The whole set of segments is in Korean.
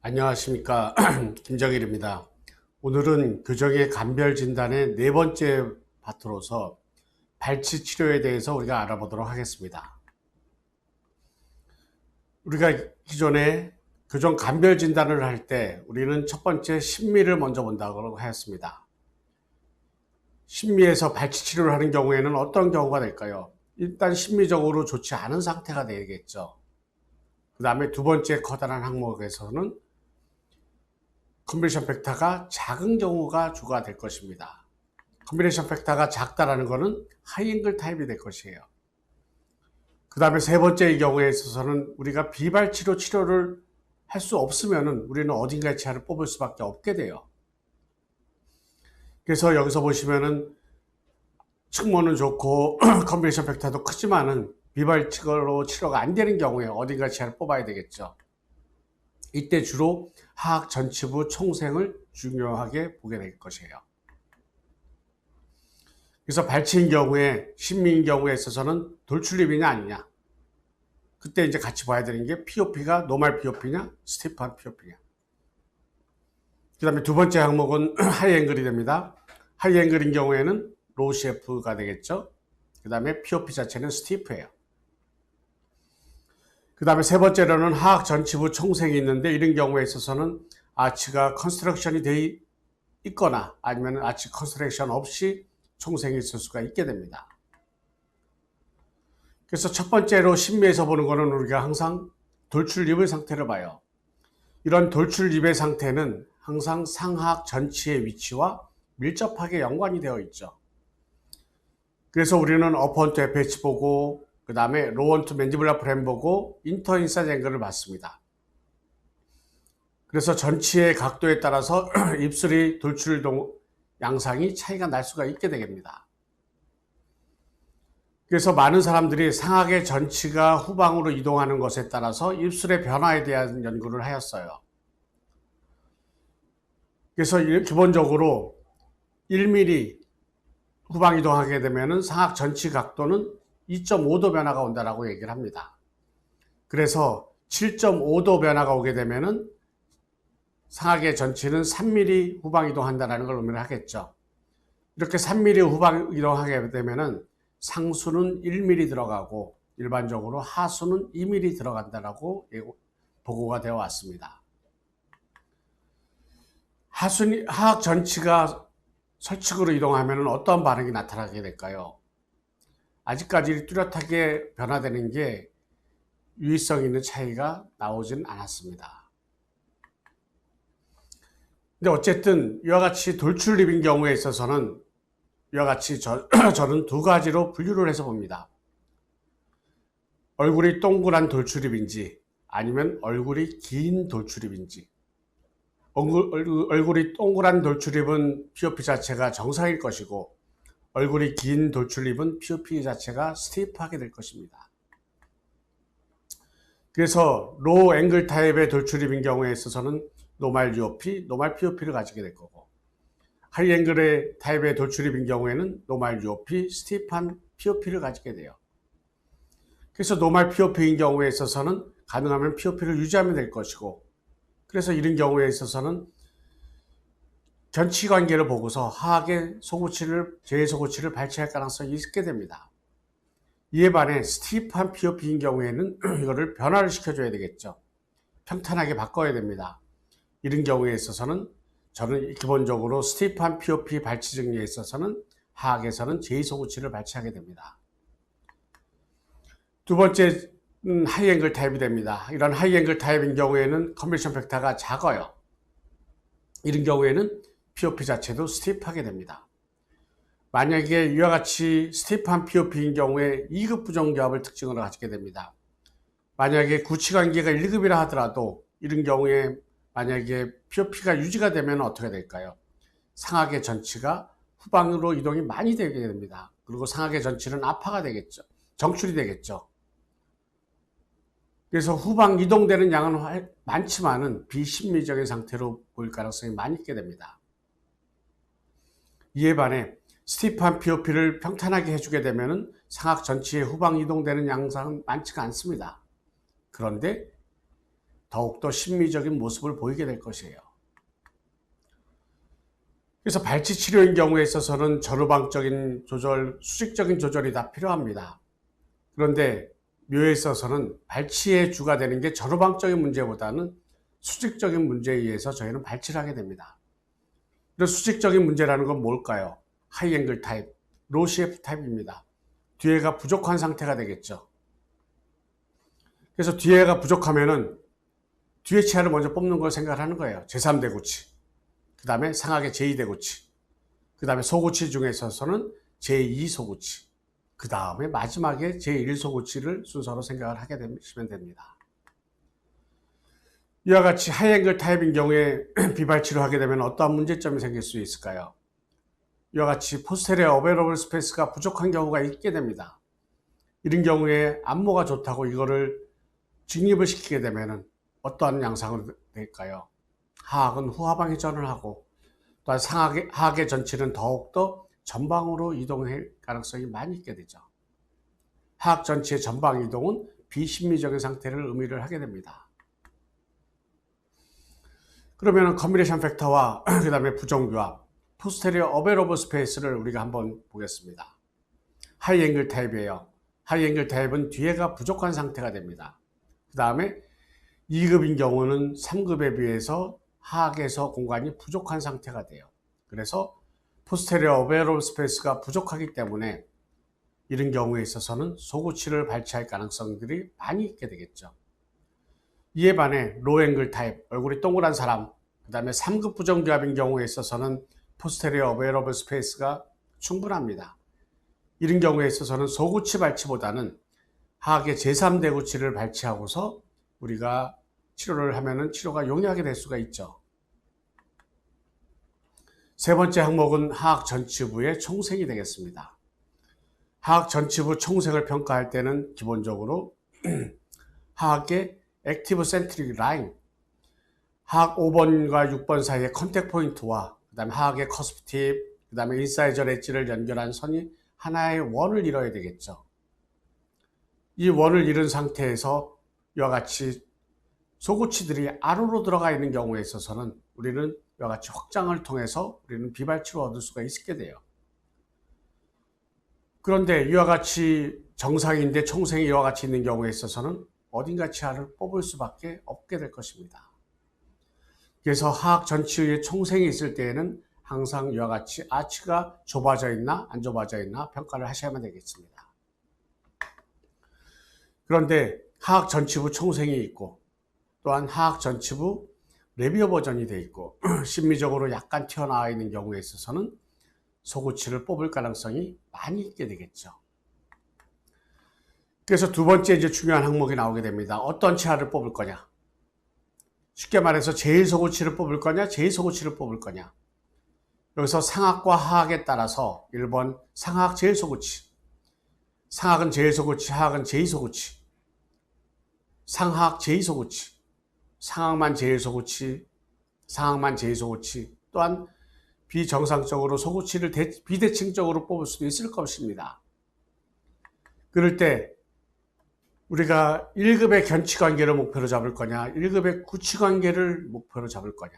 안녕하십니까. 김정일입니다. 오늘은 교정의 간별 진단의 네 번째 파트로서 발치 치료에 대해서 우리가 알아보도록 하겠습니다. 우리가 기존에 교정 간별 진단을 할 때 우리는 첫 번째 심미를 먼저 본다고 하였습니다. 심미에서 발치 치료를 하는 경우에는 어떤 경우가 될까요? 일단 심미적으로 좋지 않은 상태가 되겠죠. 그 다음에 두 번째 커다란 항목에서는 컨비네이션 팩터가 작은 경우가 주가 될 것입니다. 컨비네이션 팩터가 작다라는 것은 하이앵글 타입이 될 것이에요. 그 다음에 세 번째의 경우에 있어서는 우리가 비발치료 치료를 할 수 없으면 우리는 어딘가의 치아를 뽑을 수밖에 없게 돼요. 그래서 여기서 보시면은 측모는 좋고 컨비네이션 팩터도 크지만은 비발치료로 치료가 안 되는 경우에 어딘가 치아를 뽑아야 되겠죠. 이때 주로 하악 전치부 총생을 중요하게 보게 될 것이에요. 그래서 발치인 경우에, 심미인 경우에 있어서는 돌출입이냐 아니냐. 그때 이제 같이 봐야 되는 게 POP가 노멀 POP냐, 스티프한 POP냐. 그 다음에 두 번째 항목은 하이앵글이 됩니다. 하이앵글인 경우에는 로우 CF가 되겠죠. 그 다음에 POP 자체는 스티프예요. 그 다음에 세 번째로는 하악 전치부 총생이 있는데 이런 경우에 있어서는 아치가 컨스트럭션이 되어 있거나 아니면 아치 컨스트럭션 없이 총생이 있을 수가 있게 됩니다. 그래서 첫 번째로 심미에서 보는 거는 우리가 항상 돌출입의 상태를 봐요. 이런 돌출입의 상태는 항상 상하악 전치의 위치와 밀접하게 연관이 되어 있죠. 그래서 우리는 어펀트 FH 보고 그 다음에 로원트 맨디블라 프렘 보고 인터인사이드 앵글을 봤습니다. 그래서 전치의 각도에 따라서 입술이 돌출 양상이 차이가 날 수가 있게 됩니다. 그래서 많은 사람들이 상악의 전치가 후방으로 이동하는 것에 따라서 입술의 변화에 대한 연구를 하였어요. 그래서 기본적으로 1mm 후방 이동하게 되면 상악 전치 각도는 2.5도 변화가 온다라고 얘기를 합니다. 그래서 7.5도 변화가 오게 되면은 상악의 전치는 3mm 후방 이동한다는 걸 의미를 하겠죠. 이렇게 3mm 후방 이동하게 되면은 상수는 1mm 들어가고 일반적으로 하수는 2mm 들어간다라고 보고가 되어 왔습니다. 하악 전치가 설측으로 이동하면 어떤 반응이 나타나게 될까요? 아직까지 뚜렷하게 변화되는 게 유의성 있는 차이가 나오진 않았습니다. 근데 어쨌든 이와 같이 돌출입인 경우에 있어서는 이와 같이 저는 두 가지로 분류를 해서 봅니다. 얼굴이 동그란 돌출입인지 아니면 얼굴이 긴 돌출입인지. 얼굴이 동그란 돌출입은 POP 자체가 정상일 것이고 얼굴이 긴 돌출입은 POP 자체가 스티프하게 될 것입니다. 그래서 로우 앵글 타입의 돌출입인 경우에 있어서는 노멀 UOP, 노멀 POP를 가지게 될 거고 하이 앵글의 타입의 돌출입인 경우에는 노멀 UOP, 스티프한 POP를 가지게 돼요. 그래서 노멀 POP인 경우에 있어서는 가능하면 POP를 유지하면 될 것이고 그래서 이런 경우에 있어서는 견치 관계를 보고서 하악의 제소고치를 발치할 가능성이 있게 됩니다. 이에 반해 스티프한 POP인 경우에는 이거를 변화를 시켜줘야 되겠죠. 평탄하게 바꿔야 됩니다. 이런 경우에 있어서는 저는 기본적으로 스티프한 POP 발치 정리에 있어서는 하악에서는 제소고치를 발치하게 됩니다. 두 번째 하이앵글 타입이 됩니다. 이런 하이앵글 타입인 경우에는 컨비네이션 팩터가 작아요. 이런 경우에는 POP 자체도 스티프하게 됩니다. 만약에 이와 같이 스티프한 POP인 경우에 2급 부정교합을 특징으로 가지게 됩니다. 만약에 구치관계가 1급이라 하더라도 이런 경우에 만약에 POP가 유지가 되면 어떻게 될까요? 상악의 전치가 후방으로 이동이 많이 되게 됩니다. 그리고 상악의 전치는 아파가 되겠죠. 정출이 되겠죠. 그래서 후방 이동되는 양은 많지만은 비심미적인 상태로 보일 가능성이 많이 있게 됩니다. 이에 반해 스티프한 POP를 평탄하게 해주게 되면 상악 전치의 후방 이동되는 양상은 많지가 않습니다. 그런데 더욱더 심미적인 모습을 보이게 될 것이에요. 그래서 발치 치료인 경우에 있어서는 전후방적인 조절, 수직적인 조절이 다 필요합니다. 그런데 묘에 있어서는 발치의 주가 되는 게 전후방적인 문제보다는 수직적인 문제에 의해서 저희는 발치를 하게 됩니다. 이런 수직적인 문제라는 건 뭘까요? 하이앵글 타입, 로우 CF 타입입니다. 뒤에가 부족한 상태가 되겠죠. 그래서 뒤에가 부족하면은 뒤에 치아를 먼저 뽑는 걸 생각하는 거예요. 제3대구치, 그 다음에 상악의 제2대구치, 그 다음에 소구치 중에 있어서는 제2소구치, 그 다음에 마지막에 제1소구치를 순서로 생각을 하게 되시면 됩니다. 이와 같이 하이앵글 타입인 경우에 비발치를 하게 되면 어떠한 문제점이 생길 수 있을까요? 이와 같이 포스테리어 어베러블 스페이스가 부족한 경우가 있게 됩니다. 이런 경우에 안모가 좋다고 이거를 직립을 시키게 되면 어떠한 양상으로 될까요? 하악은 후하방 회전을 하고 또한 하악의 전치는 더욱더 전방으로 이동할 가능성이 많이 있게 되죠. 하악 전치의 전방 이동은 비심미적인 상태를 의미를 하게 됩니다. 그러면 컨비네이션 팩터와 그 다음에 부정교합, 포스테리어 어베러블 스페이스를 우리가 한번 보겠습니다. 하이앵글 타입이에요. 하이앵글 타입은 뒤에가 부족한 상태가 됩니다. 그 다음에 2급인 경우는 3급에 비해서 하악에서 공간이 부족한 상태가 돼요. 그래서 포스테리어 어베러블 스페이스가 부족하기 때문에 이런 경우에 있어서는 소구치를 발치할 가능성들이 많이 있게 되겠죠. 이에 반해 로앵글 타입, 얼굴이 동그란 사람, 그 다음에 3급 부정교합인 경우에 있어서는 포스테리어 어베러블 스페이스가 충분합니다. 이런 경우에 있어서는 소구치 발치보다는 하악의 제3대구치를 발치하고서 우리가 치료를 하면은 치료가 용이하게 될 수가 있죠. 세 번째 항목은 하악 전치부의 총생이 되겠습니다. 하악 전치부 총생을 평가할 때는 기본적으로 하악의 액티브 센트릭 라인, 하악 5번과 6번 사이의 컨택 포인트와 그 다음에 하악의 커스프 팁, 그 다음에 인사이저 엣지를 연결한 선이 하나의 원을 이뤄야 되겠죠. 이 원을 이룬 상태에서 이와 같이 소구치들이 안으로 들어가 있는 경우에 있어서는 우리는 이와 같이 확장을 통해서 우리는 비발치로 얻을 수가 있게 돼요. 그런데 이와 같이 정상인데 총생이 이와 같이 있는 경우에 있어서는 어딘가 치아를 뽑을 수밖에 없게 될 것입니다. 그래서 하악 전치의 총생이 있을 때에는 항상 이와 같이 아치가 좁아져 있나 안 좁아져 있나 평가를 하셔야만 되겠습니다. 그런데 하악 전치부 총생이 있고 또한 하악 전치부 레비어 버전이 되어 있고 심미적으로 약간 튀어나와 있는 경우에 있어서는 소구치를 뽑을 가능성이 많이 있게 되겠죠. 그래서 두 번째 이제 중요한 항목이 나오게 됩니다. 어떤 치아를 뽑을 거냐? 쉽게 말해서 제1소구치를 뽑을 거냐, 제2소구치를 뽑을 거냐. 여기서 상악과 하악에 따라서 1번 상악 제1소구치, 상악은 제1소구치, 하악은 제2소구치, 상하악 제2소구치, 상악만 제1소구치, 상악만 제2소구치, 또한 비정상적으로 소구치를 비대칭적으로 뽑을 수도 있을 것입니다. 그럴 때 우리가 1급의 견치관계를 목표로 잡을 거냐, 1급의 구치관계를 목표로 잡을 거냐.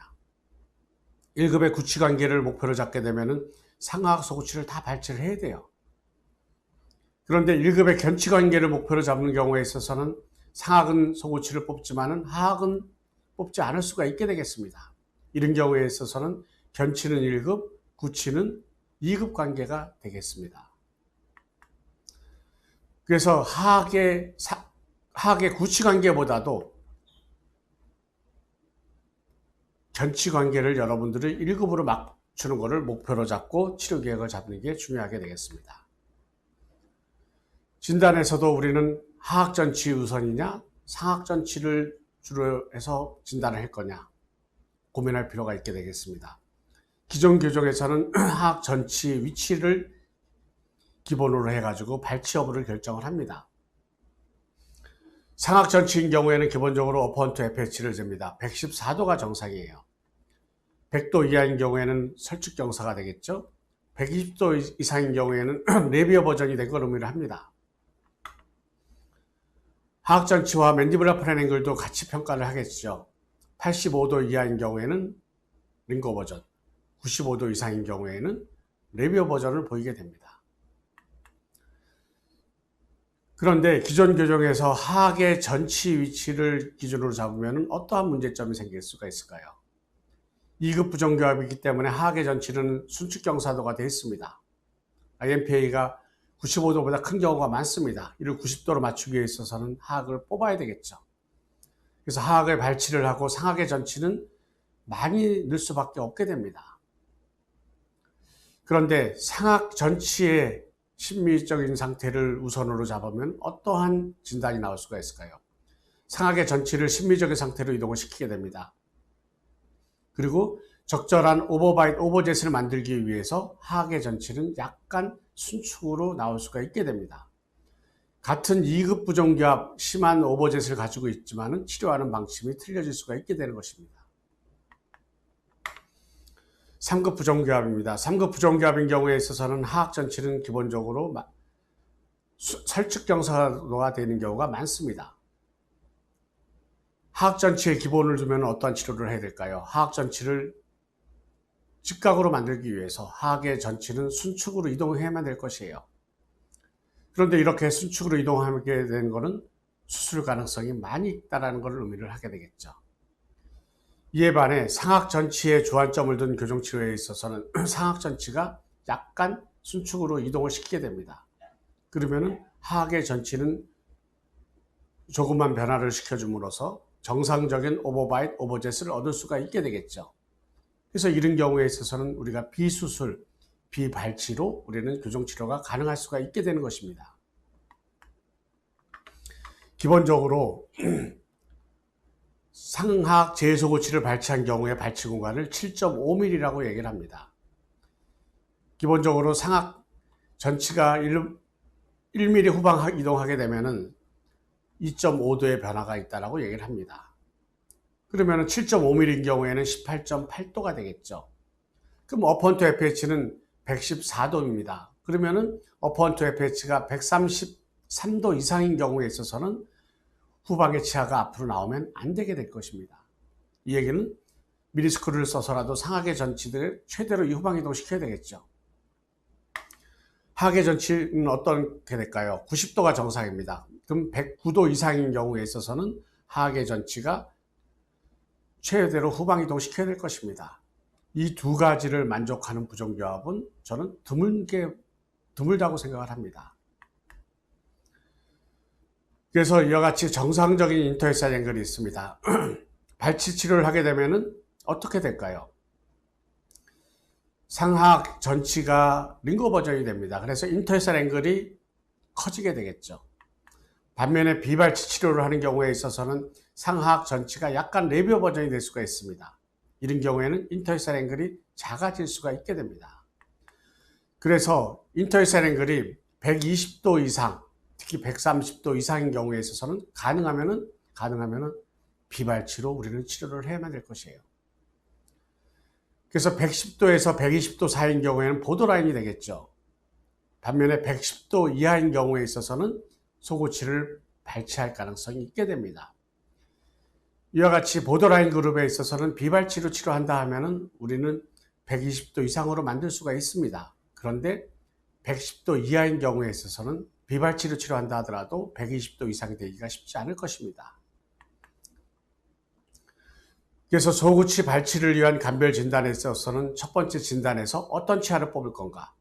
1급의 구치관계를 목표로 잡게 되면은 상하악 소구치를 다 발치를 해야 돼요. 그런데 1급의 견치관계를 목표로 잡는 경우에 있어서는 상악은 소구치를 뽑지만은 하악은 뽑지 않을 수가 있게 되겠습니다. 이런 경우에 있어서는 견치는 1급, 구치는 2급 관계가 되겠습니다. 그래서 하악의 구치 관계보다도 견치 관계를 여러분들이 1급으로 맞추는 것을 목표로 잡고 치료 계획을 잡는 게 중요하게 되겠습니다. 진단에서도 우리는 하악 전치 우선이냐, 상악 전치를 주로 해서 진단을 할 거냐 고민할 필요가 있게 되겠습니다. 기존 교정에서는 하악 전치 위치를 기본으로 해가지고 발치 여부를 결정을 합니다. 상악 전치인 경우에는 기본적으로 어퍼헌트 FH를 잽니다. 114도가 정상이에요. 100도 이하인 경우에는 설축 경사가 되겠죠. 120도 이상인 경우에는 레비어 버전이 된 걸 의미를 합니다. 하악 전치와 맨디블라 플랜 앵글도 같이 평가를 하겠죠. 85도 이하인 경우에는 링거 버전, 95도 이상인 경우에는 레비오 버전을 보이게 됩니다. 그런데 기존 교정에서 하악의 전치 위치를 기준으로 잡으면 어떠한 문제점이 생길 수가 있을까요? 2급 부정교합이기 때문에 하악의 전치는 순축 경사도가 되어 있습니다. IMPA가 95도보다 큰 경우가 많습니다. 이를 90도로 맞추기 위해 있어서는 하악을 뽑아야 되겠죠. 그래서 하악의 발치를 하고 상악의 전치는 많이 늘 수밖에 없게 됩니다. 그런데 상악 전치의 심미적인 상태를 우선으로 잡으면 어떠한 진단이 나올 수가 있을까요? 상악의 전치를 심미적인 상태로 이동을 시키게 됩니다. 그리고 적절한 오버바이트, 오버젯을 만들기 위해서 하악의 전치는 약간 순축으로 나올 수가 있게 됩니다. 같은 2급 부정교합 심한 오버젯을 가지고 있지만 치료하는 방침이 틀려질 수가 있게 되는 것입니다. 3급 부정교합입니다. 3급 부정교합인 경우에 있어서는 하악 전치는 기본적으로 설측 경사도가 되는 경우가 많습니다. 하악 전치의 기본을 두면 어떠한 치료를 해야 될까요? 하악 전치를 직각으로 만들기 위해서 하악의 전치는 순축으로 이동해야만 될 것이에요. 그런데 이렇게 순축으로 이동하게 되는 것은 수술 가능성이 많이 있다는 것을 의미를 하게 되겠죠. 이에 반해 상악 전치에 주안점을 둔 교정치료에 있어서는 상악 전치가 약간 순축으로 이동을 시키게 됩니다. 그러면 하악의 전치는 조금만 변화를 시켜줌으로써 정상적인 오버바이트, 오버젯을 얻을 수가 있게 되겠죠. 그래서 이런 경우에 있어서는 우리가 비수술, 비발치로 우리는 교정치료가 가능할 수가 있게 되는 것입니다. 기본적으로 상하악 제소고치를 발치한 경우에 발치 공간을 7.5mm라고 얘기를 합니다. 기본적으로 상악 전치가 1mm 후방 이동하게 되면은 2.5도의 변화가 있다고 얘기를 합니다. 그러면 7.5mm인 경우에는 18.8도가 되겠죠. 그럼 어펀트 FH는 114도입니다. 그러면은 어펀트 FH가 133도 이상인 경우에 있어서는 후방의 치아가 앞으로 나오면 안 되게 될 것입니다. 이 얘기는 미리스크루를 써서라도 상악의 전치들을 최대로 이 후방 이동시켜야 되겠죠. 하악의 전치는 어떻게 될까요? 90도가 정상입니다. 그럼 109도 이상인 경우에 있어서는 하악의 전치가 최대로 후방 이동시켜야 될 것입니다. 이 두 가지를 만족하는 부정교합은 저는 드물다고 생각을 합니다. 그래서 이와 같이 정상적인 인터에살 앵글이 있습니다. 발치 치료를 하게 되면 어떻게 될까요? 상하악 전치가 링거 버전이 됩니다. 그래서 인터에살 앵글이 커지게 되겠죠. 반면에 비발치 치료를 하는 경우에 있어서는 상하악 전치가 약간 레비오 버전이 될 수가 있습니다. 이런 경우에는 인터에살 앵글이 작아질 수가 있게 됩니다. 그래서 인터에살 앵글이 120도 이상, 특히 130도 이상인 경우에 있어서는 가능하면은 비발치로 우리는 치료를 해야만 될 것이에요. 그래서 110도에서 120도 사이인 경우에는 보더라인이 되겠죠. 반면에 110도 이하인 경우에 있어서는 소고치를 발치할 가능성이 있게 됩니다. 이와 같이 보더라인 그룹에 있어서는 비발치로 치료한다 하면은 우리는 120도 이상으로 만들 수가 있습니다. 그런데 110도 이하인 경우에 있어서는 비발치로 치료한다 하더라도 120도 이상이 되기가 쉽지 않을 것입니다. 그래서 소고치 발치를 위한 간별 진단에 있어서는 첫 번째 진단에서 어떤 치아를 뽑을 건가,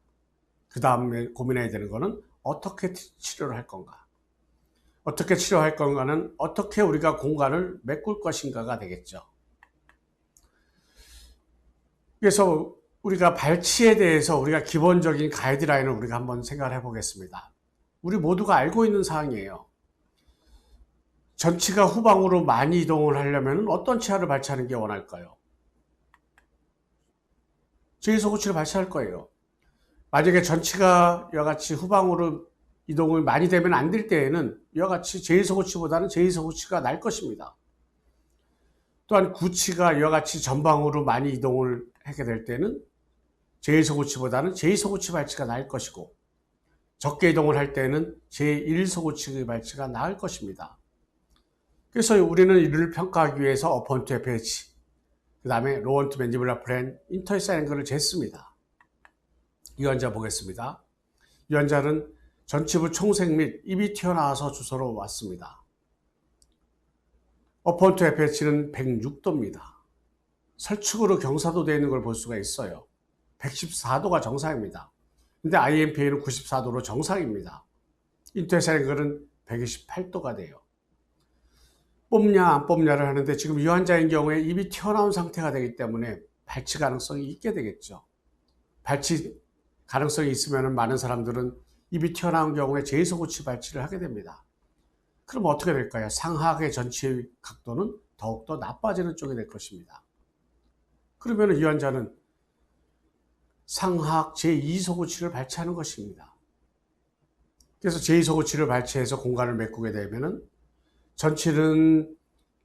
그 다음에 고민해야 되는 것은 어떻게 치료를 할 건가, 어떻게 치료할 건가는 어떻게 우리가 공간을 메꿀 것인가가 되겠죠. 그래서 우리가 발치에 대해서 우리가 기본적인 가이드라인을 우리가 한번 생각을 해보겠습니다. 우리 모두가 알고 있는 사항이에요. 전치가 후방으로 많이 이동을 하려면 어떤 치아를 발치하는 게 원할까요? 제2소고치를 발치할 거예요. 만약에 전치가 이와 같이 후방으로 이동을 많이 되면 안 될 때에는 이와 같이 제1소고치보다는 제2소고치가 날 것입니다. 또한 구치가 이와 같이 전방으로 많이 이동을 하게 될 때는 제1소고치보다는 제2소고치 발치가 나을 것이고, 적게 이동을 할 때는 제1소고치 발치가 나을 것입니다. 그래서 우리는 이를 평가하기 위해서 어펀트 FH, 그 다음에 로원트 맨디블라 플랜, 인터에스 앵글을 쟀습니다. 유환자 보겠습니다. 유환자는 전치부 총색 및 입이 튀어나와서 주소로 왔습니다. 어펀트 FH는 106도입니다. 설축으로 경사도 되어 있는 걸 볼 수가 있어요. 114도가 정상입니다. 근데 IMPA는 94도로 정상입니다. 인터에스 앵글은 128도가 돼요. 뽑냐 안 뽑냐를 하는데 지금 이 환자인 경우에 입이 튀어나온 상태가 되기 때문에 발치 가능성이 있게 되겠죠. 발치 가능성이 있으면 많은 사람들은 입이 튀어나온 경우에 제이소고치 발치를 하게 됩니다. 그럼 어떻게 될까요? 상하악의 전체 각도는 더욱더 나빠지는 쪽이 될 것입니다. 그러면 이 환자는 상하악 제2소고치를 발치하는 것입니다. 그래서 제2소고치를 발치해서 공간을 메꾸게 되면 전치는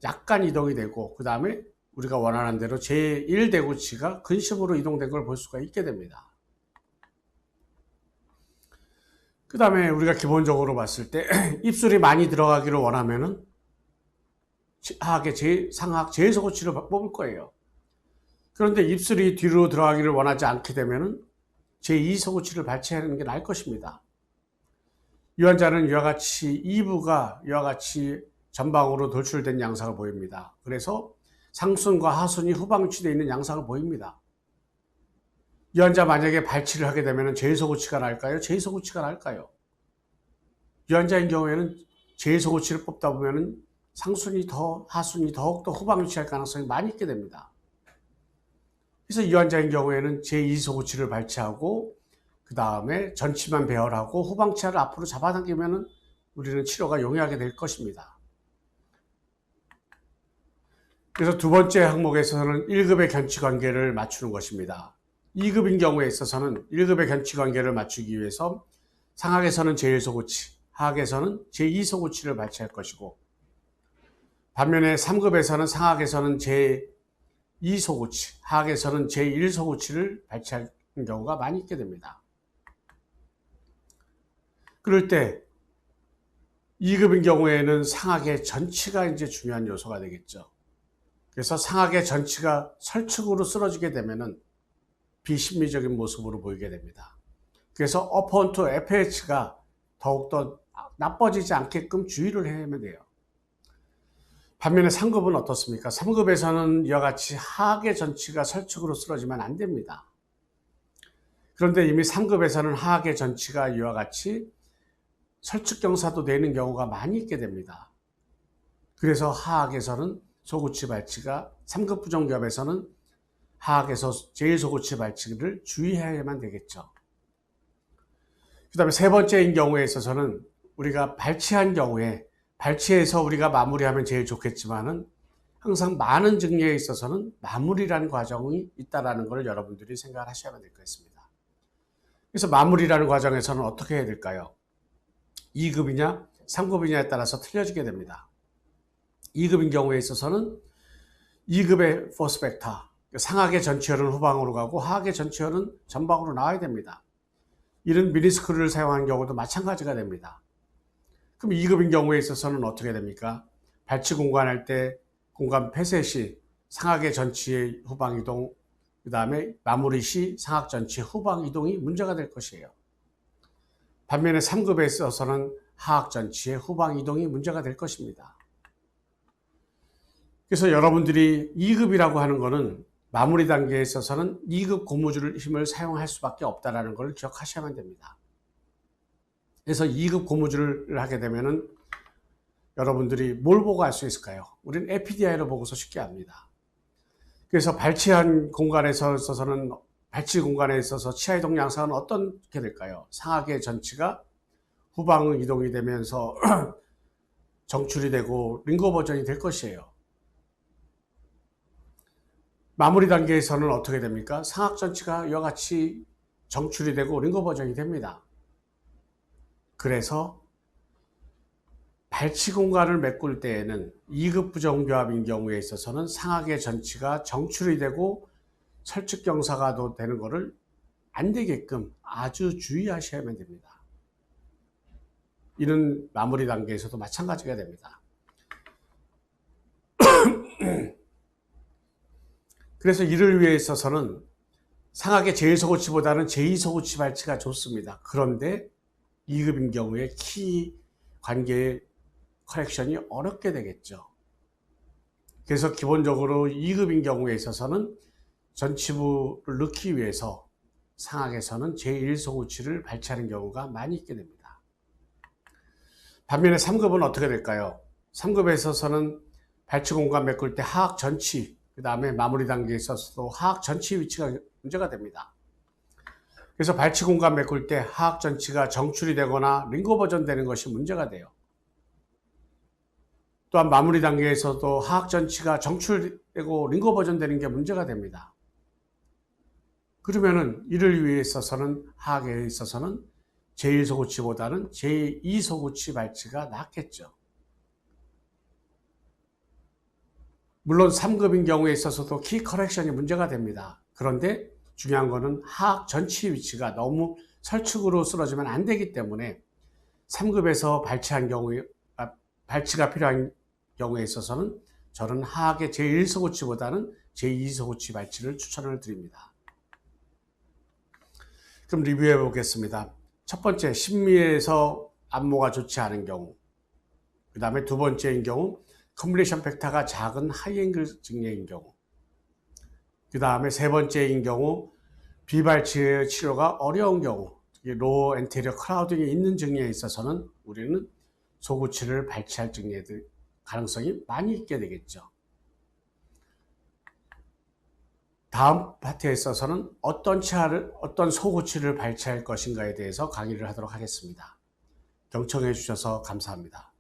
약간 이동이 되고 그 다음에 우리가 원하는 대로 제1대구치가 근심으로 이동된 걸 볼 수가 있게 됩니다. 그 다음에 우리가 기본적으로 봤을 때 입술이 많이 들어가기를 원하면은 상하악 제1소고치를 뽑을 거예요. 그런데 입술이 뒤로 들어가기를 원하지 않게 되면은 제2소고치를 발치하는 게 나을 것입니다. 이 환자는 이와 같이 이부가 이와 같이 전방으로 돌출된 양상을 보입니다. 그래서 상순과 하순이 후방치되어 있는 양상을 보입니다. 이 환자 만약에 발치를 하게 되면 제1소고치가 나을까요? 제2소고치가 나을까요? 이 환자인 경우에는 제1소고치를 뽑다 보면 상순이 더 하순이 더욱더 후방치할 가능성이 많이 있게 됩니다. 그래서 이 환자인 경우에는 제2소고치를 발치하고 그 다음에 전치만 배열하고 후방치를 앞으로 잡아당기면 우리는 치료가 용이하게 될 것입니다. 그래서 두 번째 항목에 있어서는 1급의 견치관계를 맞추는 것입니다. 2급인 경우에 있어서는 1급의 견치관계를 맞추기 위해서 상하악에서는 제1소고치, 하악에서는 제2소고치를 발치할 것이고 반면에 3급에서는 상하악에서는 제2소고치, 하악에서는 제1소고치를 발치할 경우가 많이 있게 됩니다. 그럴 때 2급인 경우에는 상하악의 전치가 이제 중요한 요소가 되겠죠. 그래서 상하악의 전치가 설축으로 쓰러지게 되면은 비심리적인 모습으로 보이게 됩니다. 그래서 어펀트 FH가 더욱더 나빠지지 않게끔 주의를 해야 돼요. 반면에 3급은 어떻습니까? 3급에서는 이와 같이 하악의 전치가 설축으로 쓰러지면 안 됩니다. 그런데 이미 3급에서는 하악의 전치가 이와 같이 설축 경사도 되는 경우가 많이 있게 됩니다. 그래서 하악에서는 소고치 발치가 3급 부정기압에서는 하악에서 제1소고치 발치를 주의해야만 되겠죠. 그 다음에 세 번째인 경우에 있어서는 우리가 발치한 경우에 발치해서 우리가 마무리하면 제일 좋겠지만은 항상 많은 증례에 있어서는 마무리라는 과정이 있다는 것을 여러분들이 생각을 하셔야 될 것 같습니다. 그래서 마무리라는 과정에서는 어떻게 해야 될까요? 2급이냐 3급이냐에 따라서 틀려지게 됩니다. 2급인 경우에 있어서는 2급의 포스 벡터, 상하악의 전치혈은 후방으로 가고 하악의 전치혈은 전방으로 나와야 됩니다. 이런 미니스크를 사용하는 경우도 마찬가지가 됩니다. 그럼 2급인 경우에 있어서는 어떻게 됩니까? 발치 공간할 때 공간 폐쇄 시 상하악의 전치의 후방 이동, 그 다음에 마무리 시 상하악 전치의 후방 이동이 문제가 될 것이에요. 반면에 3급에 있어서는 하악 전치의 후방 이동이 문제가 될 것입니다. 그래서 여러분들이 2급이라고 하는 것은 마무리 단계에 있어서는 2급 고무줄 힘을 사용할 수밖에 없다는 걸 기억하셔야만 됩니다. 그래서 2급 고무줄을 하게 되면은 여러분들이 뭘 보고 알 수 있을까요? 우리는 APDI를 보고서 쉽게 압니다. 그래서 발치한 공간에 있어서는 발치 공간에 있어서 치아 이동 양상은 어떻게 될까요? 상하악의 전치가 후방 이동이 되면서 정출이 되고 링거 버전이 될 것이에요. 마무리 단계에서는 어떻게 됩니까? 상하악 전치가 이와 같이 정출이 되고 링거 버전이 됩니다. 그래서 발치 공간을 메꿀 때에는 2급 부정교합인 경우에 있어서는 상하악의 전치가 정출이 되고 설축 경사가 되는 것을 안 되게끔 아주 주의하셔야만 됩니다. 이런 마무리 단계에서도 마찬가지가 됩니다. 그래서 이를 위해 있어서는 상하계 제1소고치보다는 제2소고치 발치가 좋습니다. 그런데 2급인 경우에 키 관계 커렉션이 어렵게 되겠죠. 그래서 기본적으로 2급인 경우에 있어서는 전치부를 넣기 위해서 상하계에서는 제1소고치를 발치하는 경우가 많이 있게 됩니다. 반면에 3급은 어떻게 될까요? 3급에 있어서는 발치 공간 메꿀 때 하악 전치, 그 다음에 마무리 단계에 있어서도 하악 전치 위치가 문제가 됩니다. 그래서 발치 공간 메꿀 때 하악 전치가 정출이 되거나 링거 버전 되는 것이 문제가 돼요. 또한 마무리 단계에서도 하악 전치가 정출되고 링거 버전 되는 게 문제가 됩니다. 그러면은 이를 위해 있어서는 하악에 있어서는 제1소고치보다는 제2소고치 발치가 낫겠죠. 물론 3급인 경우에 있어서도 키 커렉션이 문제가 됩니다. 그런데 중요한 거는 하악 전치 위치가 너무 설축으로 쓰러지면 안 되기 때문에 3급에서 발치한 경우에 발치가 필요한 경우에 있어서는 저는 하악의 제1소고치보다는 제2소고치 발치를 추천을 드립니다. 그럼 리뷰해 보겠습니다. 첫 번째, 심미에서 안모가 좋지 않은 경우, 그 다음에 두 번째인 경우 컴플리션 팩터가 작은 하이앵글 증례인 경우, 그 다음에 세 번째인 경우 비발치 치료가 어려운 경우, 로우 엔테리어 크라우딩이 있는 증례에 있어서는 우리는 소고치를 발치할 증례들 가능성이 많이 있게 되겠죠. 다음 파트에 있어서는 어떤 소고치를 발치할 것인가에 대해서 강의를 하도록 하겠습니다. 경청해 주셔서 감사합니다.